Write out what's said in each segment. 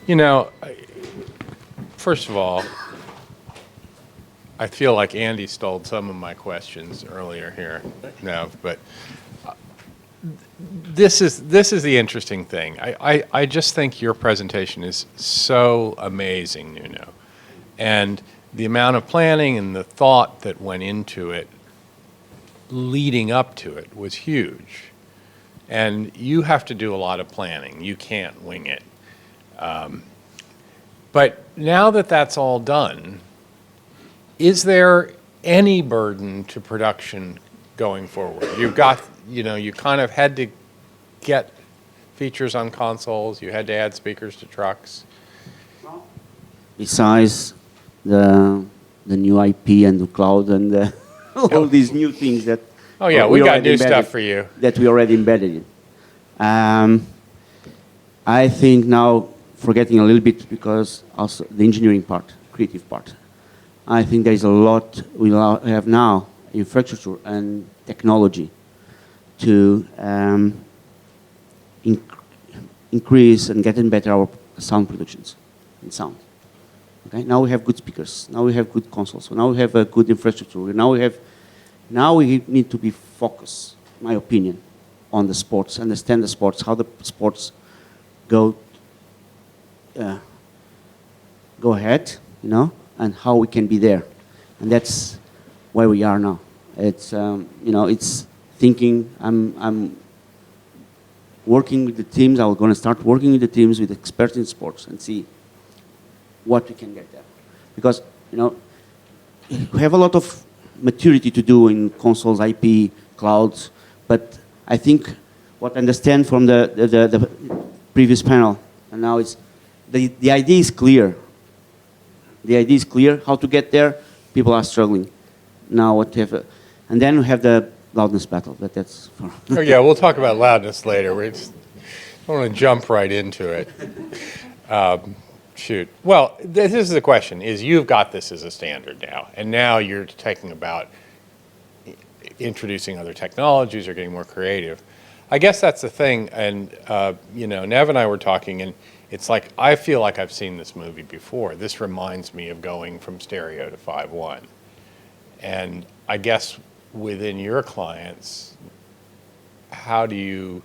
You know, first of all, I feel like Andy stole some of my questions earlier here, Nev, but this is the interesting thing. I just think your presentation is so amazing, Nuno, and the amount of planning and the thought that went into it leading up to it was huge. And you have to do a lot of planning. You can't wing it. But now that that's all done, is there any burden to production going forward? You've got, you kind of had to get features on consoles. You had to add speakers to trucks. Besides the new IP and the cloud and all these new things that oh yeah, we got new stuff for you that we already embedded in. I think now, forgetting a little bit because also the engineering part, creative part. I think there is a lot we have now, infrastructure and technology to increase and getting better our sound productions and sound. Okay, now we have good speakers. Now we have good consoles. So now we have a good infrastructure. Now we need to be focused, in my opinion, on the sports, understand the sports, how the sports go ahead, and how we can be there. And that's where we are now. It's, it's thinking, I'm working with the teams. I'm going to start working with the teams, with experts in sports and see what we can get there. Because, we have a lot of maturity to do in consoles, IP, clouds, but I think what I understand from the previous panel, and now it's, the idea is clear. The idea is clear. How to get there, people are struggling. Now what have, and then we have the loudness battle, but that's for oh yeah, we'll talk about loudness later. I want to jump right into it. Shoot. Well, this is the question, is you've got this as a standard now, and now you're talking about introducing other technologies or getting more creative. I guess that's the thing, and Nev and I were talking, and it's like, I feel like I've seen this movie before. This reminds me of going from stereo to 5.1. And I guess within your clients, how do you,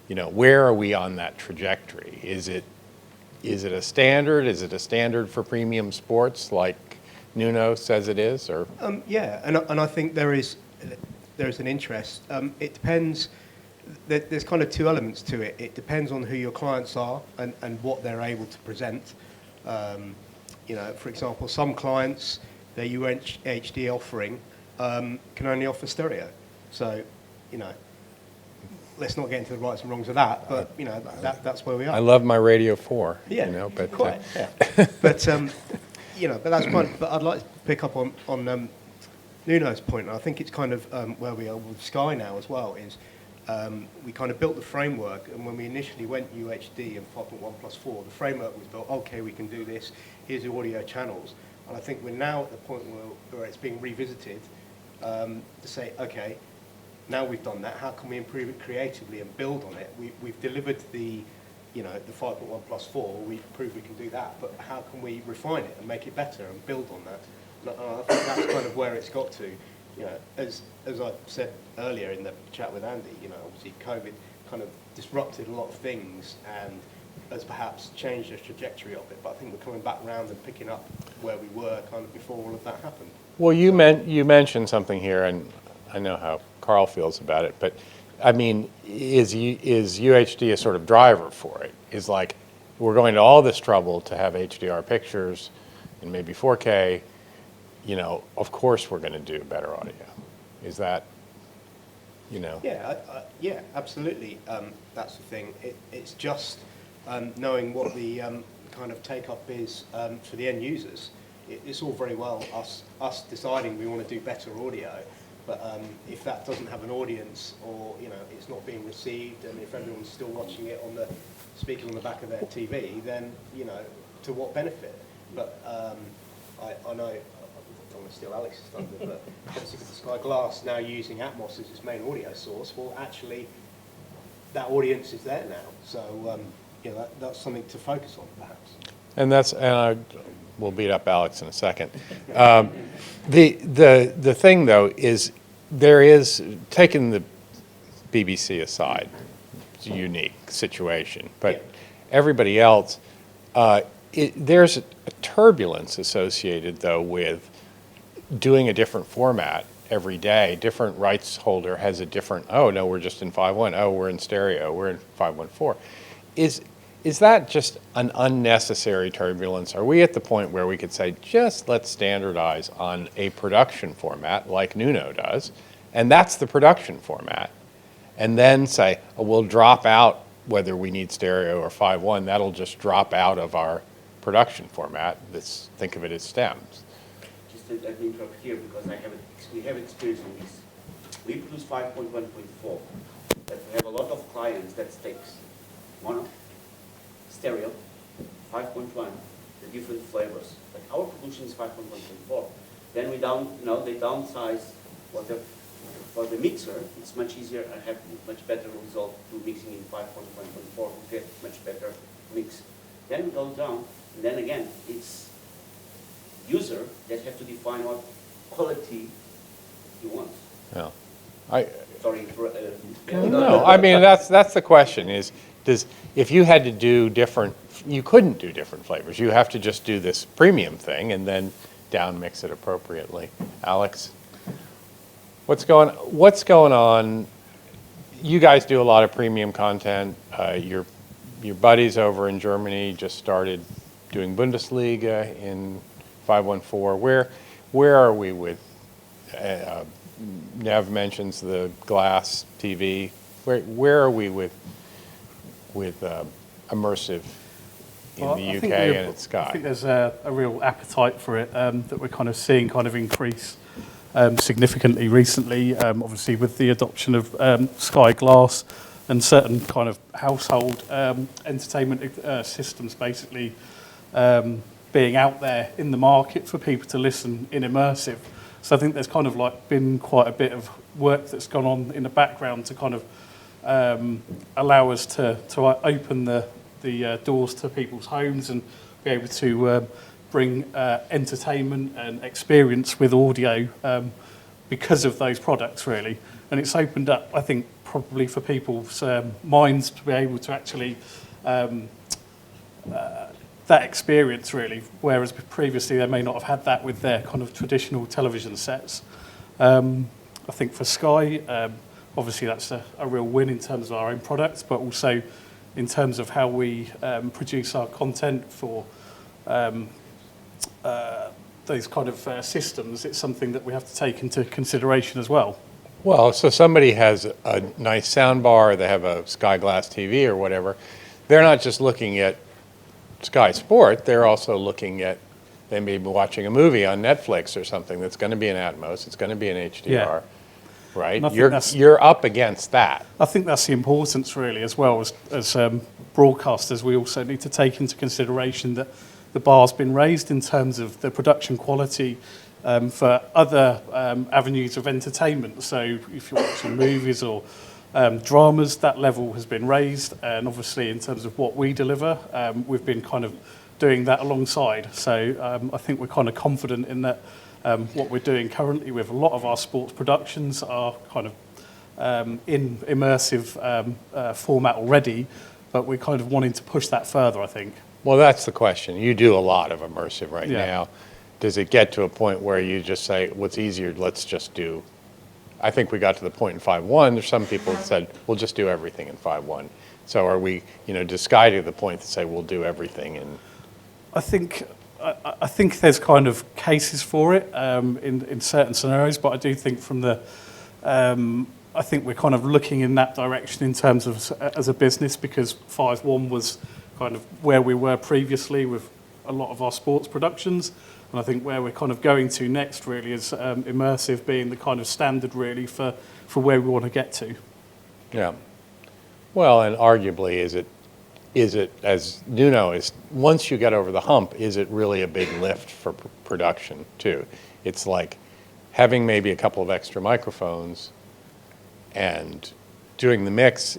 where are we on that trajectory? Is it a standard? Is it a standard for premium sports like Nuno says it is? Or yeah, and I think there is an interest. It depends. There's kind of two elements to it. It depends on who your clients are and what they're able to present. For example, some clients, their UHD offering can only offer stereo. So, let's not get into the rights and wrongs of that, but that's where we are. I love my Radio 4. Yeah, but quite. Yeah. But but that's fine. But I'd like to pick up on Nuno's point, and I think it's kind of where we are with Sky now as well. Is we kind of built the framework, and when we initially went UHD and 5.1+4, the framework was built. Okay, we can do this. Here's the audio channels, and I think we're now at the point where it's being revisited to say, okay, now we've done that, how can we improve it creatively and build on it? We've delivered the 5.1+4, we've proved we can do that, but how can we refine it and make it better and build on that? And I think that's kind of where it's got to. As I said earlier in the chat with Andy, obviously COVID kind of disrupted a lot of things and has perhaps changed the trajectory of it, but I think we're coming back round and picking up where we were kind of before all of that happened. Well, you mentioned something here, and I know how Karl feels about it, but I mean, is UHD a sort of driver for it? Is like, we're going to all this trouble to have HDR pictures and maybe 4K, of course we're going to do better audio. Is that, Yeah, absolutely. That's the thing. It's just knowing what the kind of take-up is for the end users. It's all very well us deciding we want to do better audio, but if that doesn't have an audience, or it's not being received, and if everyone's still watching it on the speaker on the back of their TV, then to what benefit? But I know, I don't want to steal Alex's thunder, but obviously with the Sky Glass now using Atmos as its main audio source, well, actually that audience is there now. So that's something to focus on, perhaps. And we'll beat up Alex in a second. The thing, though, is there is, taking the BBC aside, it's a unique situation, but Yeah. everybody else, there's a turbulence associated, though, with doing a different format every day. Different rights holder has a different, oh, no, we're just in 5.1. Oh, we're in stereo. We're in 5.1.4. Is that just an unnecessary turbulence? Are we at the point where we could say, just let's standardize on a production format like Nuno does, and that's the production format, and then say, oh, we'll drop out whether we need stereo or 5.1, that'll just drop out of our production format. Think of it as stems. Just let me interrupt here because we have experience on this. We produce 5.1.4, but we have a lot of clients that takes mono, stereo, 5.1, the different flavors. But our production is 5.1.4. Then they downsize for the mixer. It's much easier and have much better result to mixing in 5.1.4 to get much better mix. Then we go down, and then again, it's user that have to define what quality he wants. Yeah. Sorry. No, I mean, that's the question is, if you had to do different, you couldn't do different flavors. You have to just do this premium thing and then down mix it appropriately. Alex, what's going on? You guys do a lot of premium content. Your buddies over in Germany just started doing Bundesliga in 5.1.4. Where are we with? Nev mentions the glass TV. Where are we with immersive in the UK and at Sky? I think there's a real appetite for it that we're kind of seeing kind of increase significantly recently, obviously with the adoption of Sky Glass and certain kind of household entertainment systems basically being out there in the market for people to listen in immersive. So I think there's kind of like been quite a bit of work that's gone on in the background to kind of allow us to open the doors to people's homes and be able to bring entertainment and experience with audio because of those products, really. And it's opened up, I think, probably for people's minds to be able to actually that experience, really, whereas previously they may not have had that with their kind of traditional television sets. I think for Sky, obviously that's a real win in terms of our own products, but also in terms of how we produce our content for those kind of systems. It's something that we have to take into consideration as well. Well, so somebody has a nice sound bar, they have a Sky Glass TV or whatever. They're not just looking at Sky Sport, they're also looking at, they may be watching a movie on Netflix or something that's going to be in Atmos, it's going to be in HDR, Yeah. right? You're up against that. I think that's the importance, really, as well as broadcasters. We also need to take into consideration that the bar's been raised in terms of the production quality for other avenues of entertainment. So if you're watching movies or dramas, that level has been raised. And obviously in terms of what we deliver, we've been kind of doing that alongside. So I think we're kind of confident in that what we're doing currently with a lot of our sports productions are kind of in immersive format already, but we're kind of wanting to push that further, I think. Well, that's the question. You do a lot of immersive right Yeah. now. Does it get to a point where you just say, what's easier, let's just do, I think we got to the point in 5.1, there's some people that said, we'll just do everything in 5.1. So are we, does Sky to the point to say, we'll do everything in? I think there's kind of cases for it in certain scenarios, but I do think from the, I think we're kind of looking in that direction in terms of as a business, because 5.1 was kind of where we were previously with a lot of our sports productions. And I think where we're kind of going to next really is immersive being the kind of standard really for where we want to get to. Yeah. Well, and arguably, is it, as Nuno is, once you get over the hump, is it really a big lift for production too? It's like having maybe a couple of extra microphones and doing the mix.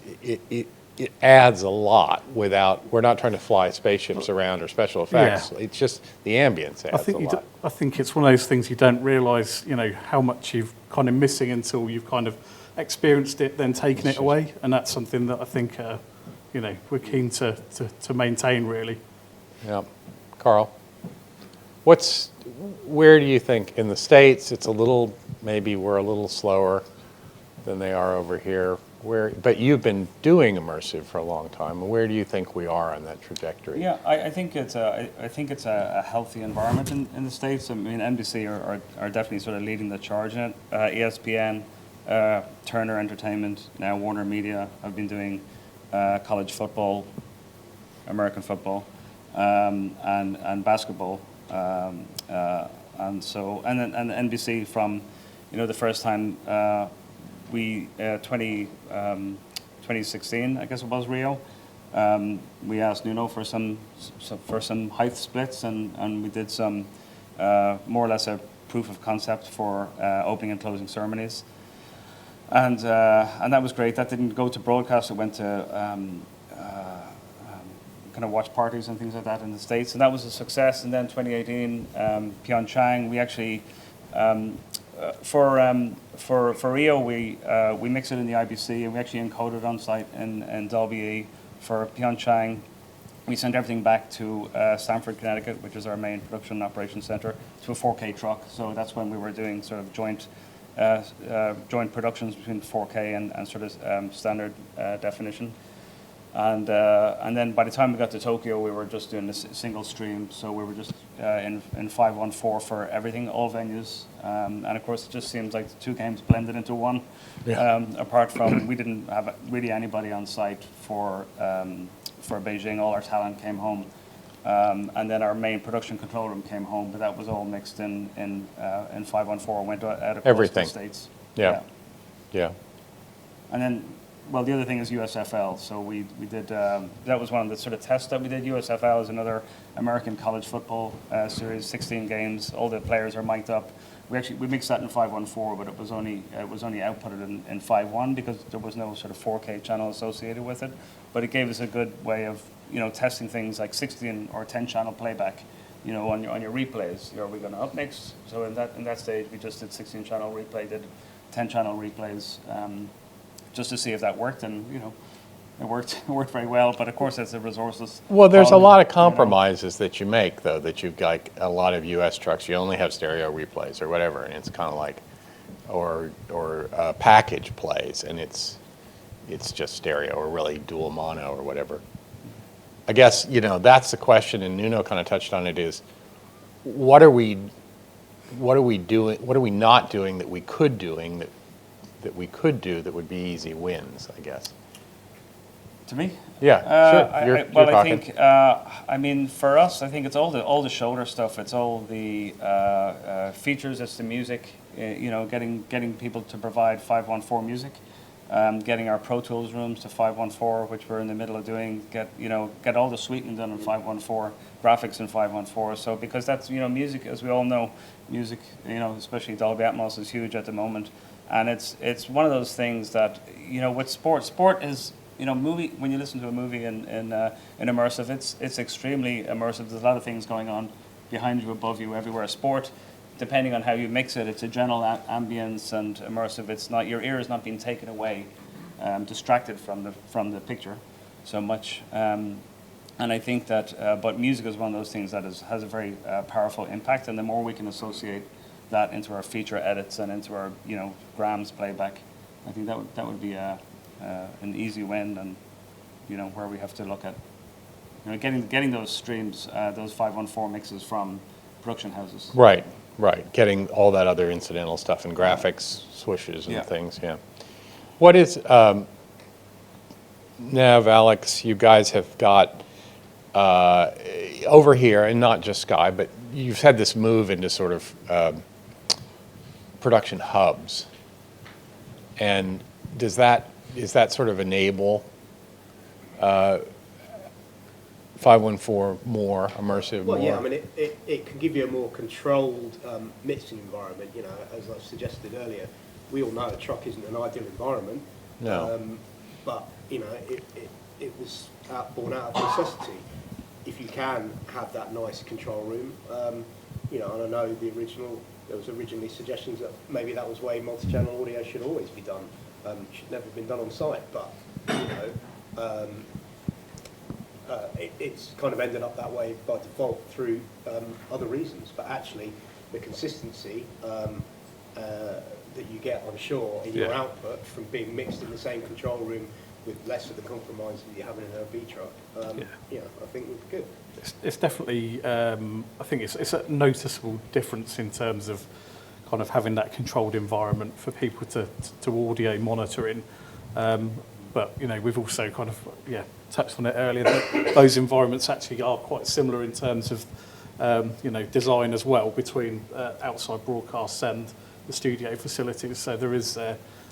it adds a lot without, we're not trying to fly spaceships around or special effects. Yeah. It's just the ambience adds a lot. I think it's one of those things you don't realise, how much you've kind of missing until you've kind of experienced it, then taken it away, and that's something that I think, we're keen to maintain, really. Yeah. Karl, where do you think, in the States, it's a little, maybe we're a little slower than they are over here, but you've been doing immersive for a long time. Where do you think we are on that trajectory? Yeah, I think it's a healthy environment in the States. I mean, NBC are definitely sort of leading the charge in it. ESPN, Turner Entertainment, now Warner Media have been doing college football, American football, and basketball, and NBC from, the first time we 2016, I guess it was, Rio. We asked Nuno for some height splits, and we did some more or less a proof of concept for opening and closing ceremonies, and that was great. That didn't go to broadcast; it went to kind of watch parties and things like that in the States, and that was a success. And then 2018, Pyeongchang, we actually for Rio we mixed it in the IBC, and we actually encoded on site in Dolby E. For Pyeongchang, we sent everything back to Stamford, Connecticut, which is our main production and operations center, to a 4K truck. So that's when we were doing sort of joint productions between 4K and sort of standard definition. And then by the time we got to Tokyo, we were just doing a single stream. So we were just in 514 for everything, all venues. And of course, it just seems like the two games blended into one. Yeah. Apart from, we didn't have really anybody on site for Beijing. All our talent came home. And then our main production control room came home, but that was all mixed in 514, went out across Everything. the States. Yeah. Yeah. And then, well, the other thing is USFL. So we did, that was one of the sort of tests that we did. USFL is another American college football series, 16 games. All the players are mic'd up. We mixed that in 514, but it was only outputted in 5.1 because there was no sort of 4K channel associated with it. But it gave us a good way of, testing things like 16 or 10 channel playback, on your replays. Are we going to upmix? So in that stage, we just did 16 channel replay, did 10 channel replays, just to see if that worked, and it worked very well. But of course, it's a resourceless. Well, there's a problem, lot of compromises that you make, though, that you've got a lot of U.S. trucks. You only have stereo replays or whatever, and it's kind of like, or package plays, and it's just stereo or really dual mono or whatever. I guess that's the question, and Nuno kind of touched on it. Is what are we doing? What are we not doing that we could doing that we could do that would be easy wins? I guess. To me? Yeah, sure. You're talking. I think, for us, I think it's all the shoulder stuff. It's all the features. It's the music. Getting people to provide 514 music. Getting our Pro Tools rooms to 514, which we're in the middle of doing. Get all the sweetening done in 514, graphics in 514. So because that's music, as we all know, music especially Dolby Atmos is huge at the moment, and it's one of those things that with sport is. Movie, when you listen to a movie in immersive, it's extremely immersive. There's a lot of things going on behind you, above you, everywhere. Sport, depending on how you mix it, it's a general ambience and immersive. It's not, your ear is not being taken away, distracted from the picture so much. And I think that, but music is one of those things that has a very powerful impact. And the more we can associate that into our feature edits and into our grams playback, I think that would be an easy win, and where we have to look at getting those streams, those 514 mixes from production houses. Right. Getting all that other incidental stuff and graphics, swooshes and things. Yeah. What is Nev, Alex? You guys have got over here, and not just Sky, but you've had this move into sort of production hubs, and does that sort of enable 514 more immersive? Well, more? yeah, I mean, it can give you a more controlled mixing environment. As I suggested earlier, we all know a truck isn't an ideal environment. No. But it was born out of necessity. If you can have that nice control room, you know, and I know there was originally suggestions that maybe that was way multi-channel audio should always be done. Should never have been done on site, but you know, it's kind of ended up that way by default through other reasons. But actually, the consistency that you get, I'm sure, in your output from being mixed in the same control room with less of the compromise that you have in an LB truck, you know, I think would be good. It's definitely, I think it's a noticeable difference in terms of kind of having that controlled environment for people to audio monitoring. But, you know, we've also kind of, touched on it earlier, that those environments actually are quite similar in terms of, you know, design as well between outside broadcasts and the studio facilities. So there is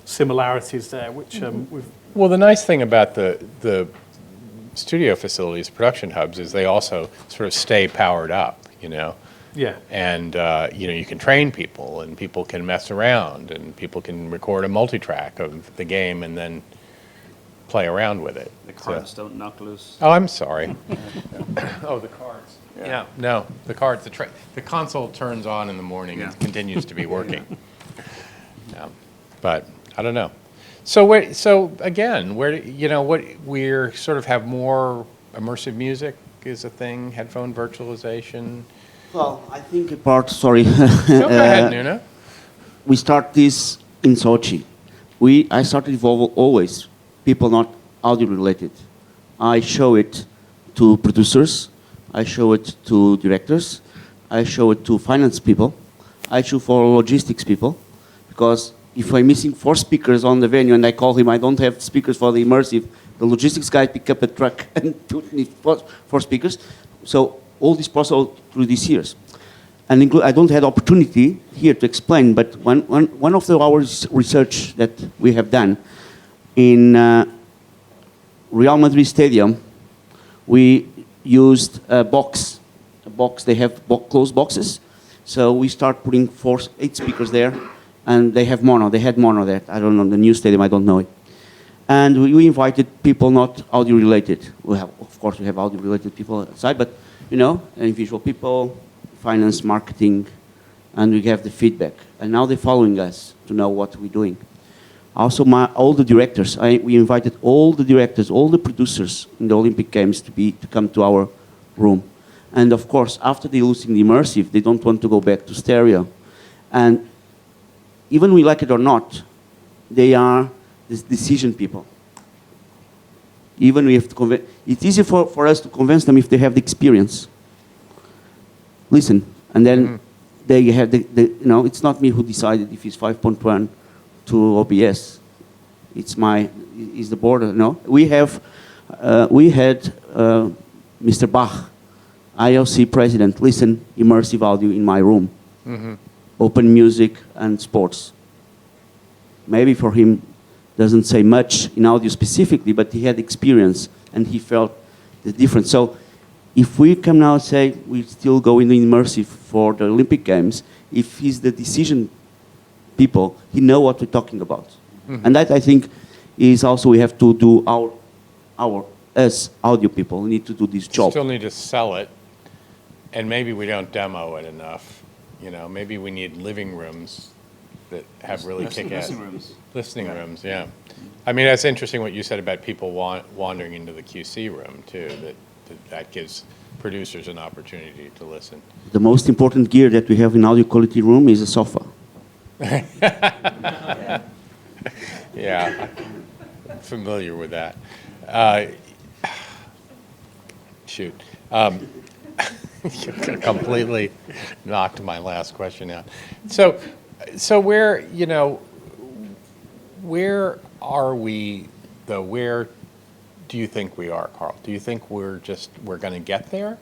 similarities there, which we've... Well, the nice thing about the studio facilities, production hubs, is they also sort of stay powered up, you know? Yeah. And, you know, you can train people, and people can mess around, and people can record a multi-track of the game and then play around with it. The cards don't knock loose. Oh, I'm sorry. Oh, the cards. Yeah. No, the cards. The console turns on in the morning and continues to be working. Yeah. But I don't know. So again, we're sort of have more immersive music is a thing. Headphone virtualization. Well, I think a part. Sorry. Go ahead, Nuno. We start this in Sochi. I started Evolve always. People not audio related. I show it to producers, I show it to directors, I show it to finance people, I show for logistics people, because if I'm missing 4 speakers on the venue and I call him, I don't have speakers for the immersive, the logistics guy pick up a truck and put me 4 speakers. So all this process through these years. And I don't have opportunity here to explain, but one of our research that we have done, in Real Madrid Stadium, we used a box. They have closed boxes. So we start putting 8 speakers there, and they have mono. They had mono there. I don't know, the new stadium, I don't know it. And we invited people not audio related. Of course, we have audio related people outside, but you know, visual people, finance, marketing, and we have the feedback. And now they're following us to know what we're doing. Also, all the directors, we invited all the directors, all the producers in the Olympic Games to come to our room. And of course, after they're losing the immersive, they don't want to go back to stereo. And even we like it or not, they are the decision people. Even we have to convince, it's easy for us to convince them if they have the experience. Listen, and then they have you know, it's not me who decided if it's 5.1 to OBS. It's the board. No, we had Mr. Bach, IOC president, listen, immersive audio in my room, open music and sports. Maybe for him, doesn't say much in audio specifically, but he had experience and he felt the difference. So if we can now say we still go in immersive for the Olympic Games, if he's the decision people, he know what we're talking about. And that, I think, is also we have to do as audio people, we need to do this job. Still need to sell it, and maybe we don't demo it enough. You know, maybe we need living rooms that have really kick-ass listening rooms. Yeah, I mean, that's interesting what you said about people wandering into the QC room too. That gives producers an opportunity to listen. The most important gear that we have in audio quality room is a sofa. Yeah, I'm familiar with that. Shoot. You completely knocked my last question out. So where are we, though? Where do you think we are, Karl? Do you think we're going to get there?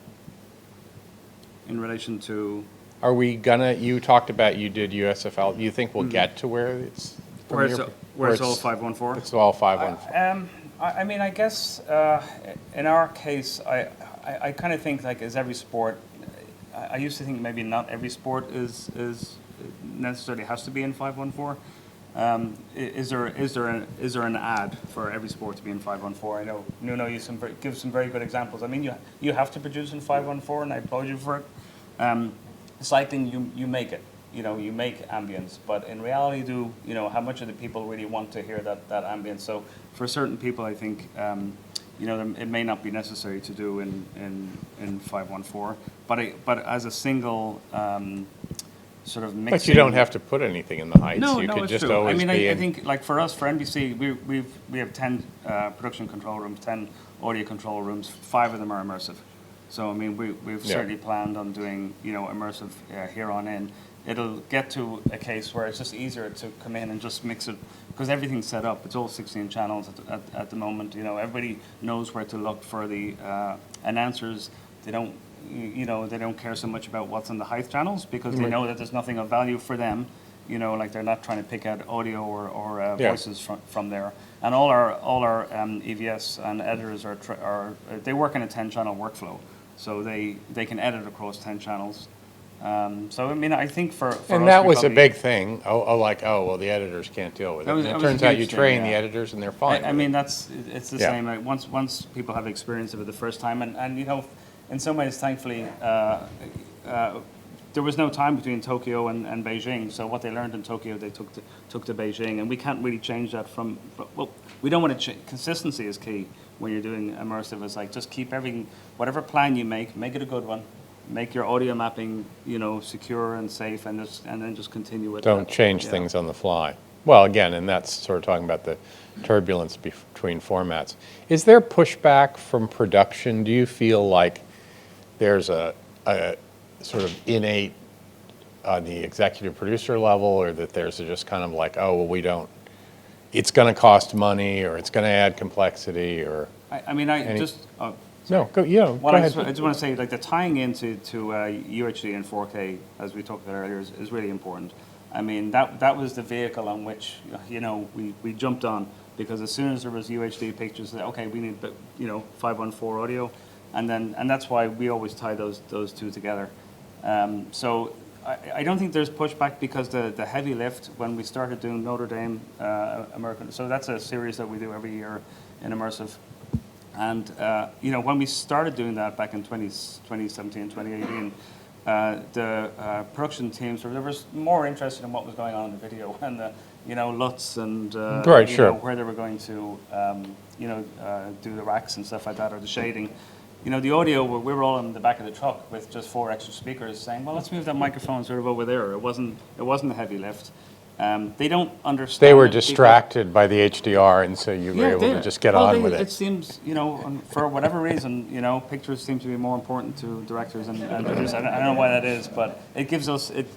In relation to? Are we gonna? You talked about you did USFL. Do you think we'll get to where it's? Where it's all 514? It's all 514. I mean, I guess in our case, I kind of think like as every sport, I used to think maybe not every sport is necessarily has to be in 514. Is there an ad for every sport to be in 514? I know Nuno gives some very good examples. I mean, you have to produce in 514, and I applaud you for it. Cycling, you make it. You make ambience, but in reality, how much of the people really want to hear that ambience? So for certain people, I think it may not be necessary to do in 514, but as a single sort of mixing. But you don't have to put anything in the heights. No, you no, could it's just true. always I think like for us, for NBC, we have 10 production control rooms, 10 audio control rooms. 5 of them are immersive. So I mean, we've certainly planned on doing immersive here on in. It'll get to a case where it's just easier to come in and just mix it because everything's set up. It's all 16 channels at the moment. Everybody knows where to look for the announcers. They don't care so much about what's on the height channels because they know that there's nothing of value for them. Like they're not trying to pick out audio or voices from there. And all our EVS and editors they work in a 10-channel workflow, so they can edit across 10 channels. So I mean, I think for and us, that was a big thing. Well, the editors can't deal with it. That And was it turns a out huge you thing, train the yeah. editors, and they're fine. I with mean, it. it's the Yeah. same. Like once people have experience of it the first time, and in some ways, thankfully, there was no time between Tokyo and Beijing. So what they learned in Tokyo, they took to Beijing, and we can't really change that from. Well, we don't want to. Consistency is key when you're doing immersive. It's like just keep everything, whatever plan you make it a good one. Make your audio mapping, secure and safe, and then just continue with. Don't change things on the fly. Well, again, and that's sort of talking about the turbulence between formats. Is there pushback from production? Do you feel like there's a sort of innate on the executive producer level, or that there's just kind of like, oh, well, we don't, it's going to cost money, or it's going to add complexity, or... No, go ahead. I just want to say, like, the tying into UHD and 4K, as we talked about earlier, is really important. I mean, that was the vehicle on which, we jumped on, because as soon as there was UHD pictures, okay, we need, 514 audio, and that's why we always tie those two together. So I don't think there's pushback, because the heavy lift, when we started doing Notre Dame American, so that's a series that we do every year in immersive. And, when we started doing that back in 2017, 2018, the production teams were more interested in what was going on in the video and the, LUTs and, where they were going to, do the racks and stuff like that, or the shading. The audio, we were all in the back of the truck with just 4 extra speakers saying, well, let's move that microphone sort of over there. It wasn't a heavy lift. They don't understand. They were distracted by the HDR, and so you were able to just get on with it. It seems, for whatever reason, pictures seem to be more important to directors and producers. I don't know why that is, but it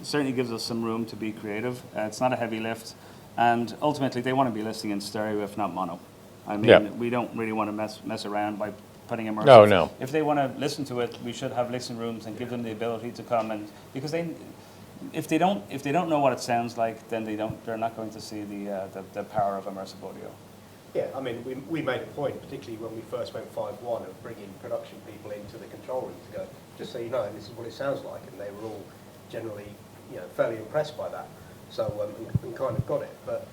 certainly gives us some room to be creative. It's not a heavy lift, and ultimately they want to be listening in stereo, if not mono. I mean, we don't really want to mess around by putting immersive. No. If they want to listen to it, we should have listen rooms and give them the ability to come, and because if they don't know what it sounds like, then they're not going to see the power of immersive audio. Yeah, I mean, we made a point, particularly when we first went 5.1, of bringing production people into the control room to go, just so you know, this is what it sounds like, and they were all generally, fairly impressed by that. So and kind of got it. But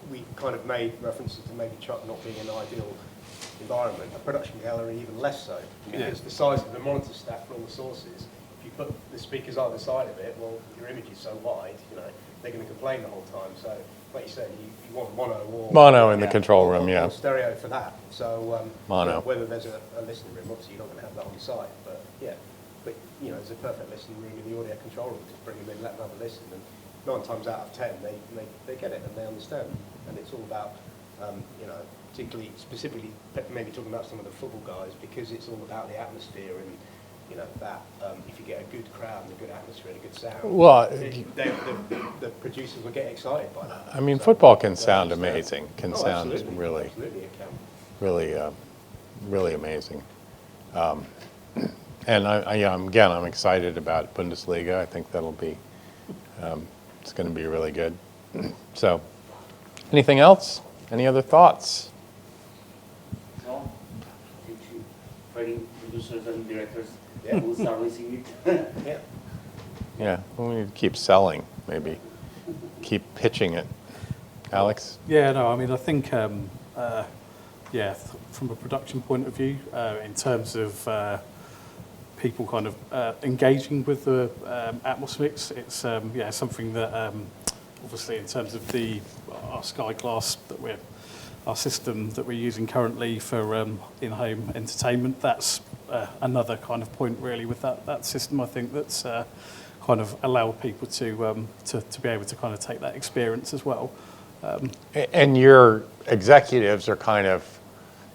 we kind of made references to maybe Chuck not being an ideal environment, a production gallery even less so, because the size of the monitor stack for all the sources. If you put the speakers either side of it, well, your image is so wide, they're going to complain the whole time. So, like you said, you want mono in the control room, or stereo for that. So, mono. Whether there's a listening room, obviously you're not going to have that on site, but there's a perfect listening room in the audio control room. Just bring them in, let them have a listen, and 9 times out of 10 they get it and they understand. And it's all about specifically maybe talking about some of the football guys, because it's all about the atmosphere and that if you get a good crowd and a good atmosphere and a good sound, well, the producers will get excited by that. I mean, football can sound amazing. Sound absolutely. really, Absolutely it can. really amazing. And I'm excited about Bundesliga. I think that'll be, it's going to be really good. So, anything else? Any other thoughts? No. Fighting producers and directors will start releasing it. Yeah, well, we need to keep selling, maybe. keep pitching it. Alex? Yeah, no, I mean, I think, from a production point of view, in terms of people kind of engaging with the Atmos mix, it's something that obviously in terms of our Sky Glass our system that we're using currently for in-home entertainment, that's another kind of point really with that system. I think that's kind of allowed people to be able to kind of take that experience as well. And your executives are kind of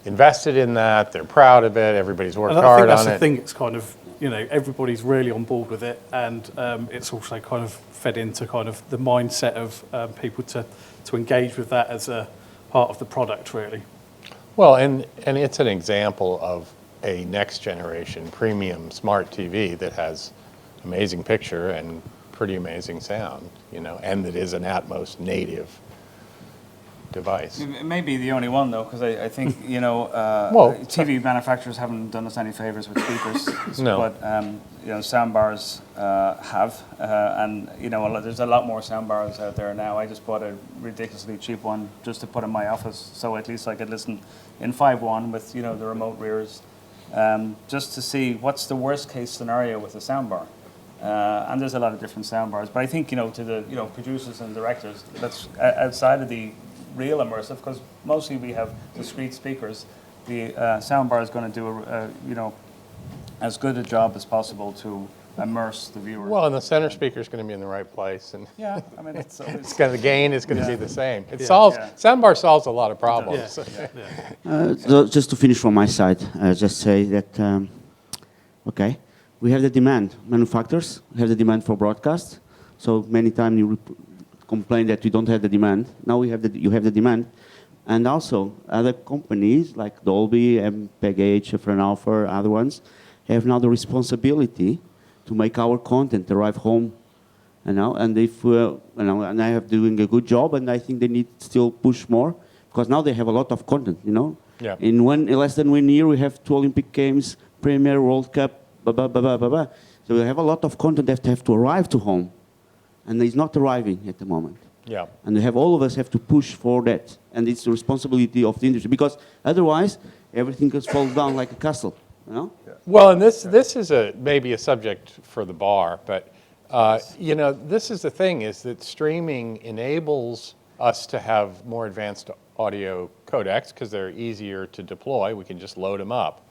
invested in that. They're proud of it. Everybody's worked And I hard think that's on the it. thing. It's kind of, everybody's really on board with it, and it's also kind of fed into kind of the mindset of people to engage with that as a part of the product, really. Well, and it's an example of a next generation premium smart TV that has amazing picture and pretty amazing sound, and that is an Atmos native device. It may be the only one though, because I think TV manufacturers haven't done us any favors with speakers. No. But sound bars have, and there's a lot more sound bars out there now. I just bought a ridiculously cheap one just to put in my office, so at least I could listen in 5.1 with the remote rears, just to see what's the worst case scenario with the sound bar. And there's a lot of different sound bars, but I think to the producers and directors, that's outside of the real immersive, because mostly we have discrete speakers. The sound bar is going to do as good a job as possible to immerse the viewer. Well, and the center speaker is going to be in the right place, and Yeah, I mean it's the gain is going to be the same. It Yeah. solves Yeah. soundbar solves a lot of problems. So just to finish from my side, just say that, okay, we have the demand, manufacturers, we have the demand for broadcast. So many times you complain that you don't have the demand. Now you have the demand. And also other companies like Dolby, MPEG-H, Fraunhofer, other ones, have now the responsibility to make our content arrive home. And if and I have doing a good job, and I think they need to still push more, because now they have a lot of content. Yeah. In less than 1 year, we have 2 Olympic Games, Premier, World Cup, blah blah blah blah blah blah. So we have a lot of content that have to arrive to home, and it's not arriving at the moment. Yeah. And all of us have to push for that, and it's the responsibility of the industry, because otherwise everything just falls down like a castle. Well, and this is maybe a subject for the bar, but this is the thing, is that streaming enables us to have more advanced audio codecs because they're easier to deploy. We can just load them up.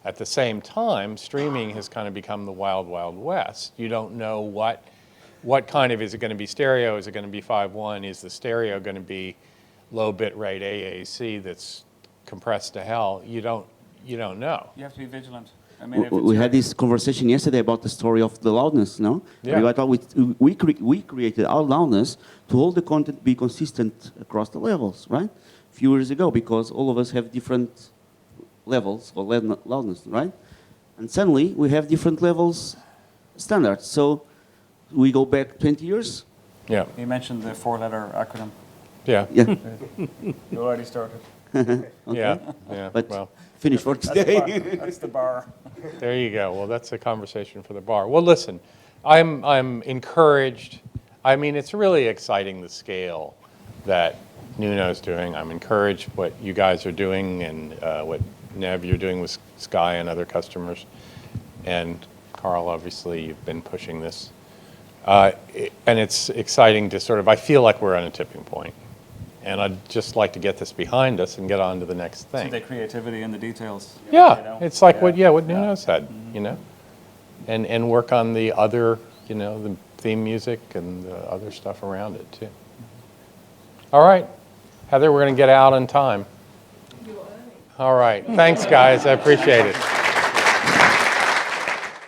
At the same time, streaming has kind of become the wild, wild west. You don't know what kind of, is it going to be stereo? Is it going to be 5.1? Is the stereo going to be low bit rate AAC that's compressed to hell? You don't know. You have to be vigilant. I mean, We had this conversation yesterday about the story of the loudness, no? Yeah. We created our loudness to all the content be consistent across the levels, right? A few years ago, because all of us have different levels of loudness, right? And suddenly we have different levels standards. So we go back 20 years. Yeah. You mentioned the 4-letter acronym. Yeah. Yeah. You already started. Okay. Yeah. Yeah. But Well, finish for That's the today. bar. That's the bar. there you go. Well, that's a conversation for the bar. Well, listen, I'm encouraged. I mean, it's really exciting, the scale that Nuno's doing. I'm encouraged what you guys are doing, and what Nev, you're doing with Sky and other customers. And Karl, obviously, you've been pushing this. And it's exciting to sort of, I feel like we're on a tipping point. And I'd just like to get this behind us and get on to the next See thing. the creativity in the details. Yeah, it's like what Nuno Yeah. said, and work on the other, the theme music and the other stuff around it too. All right, Heather, we're going to get out on time. All right, thanks guys, I appreciate it.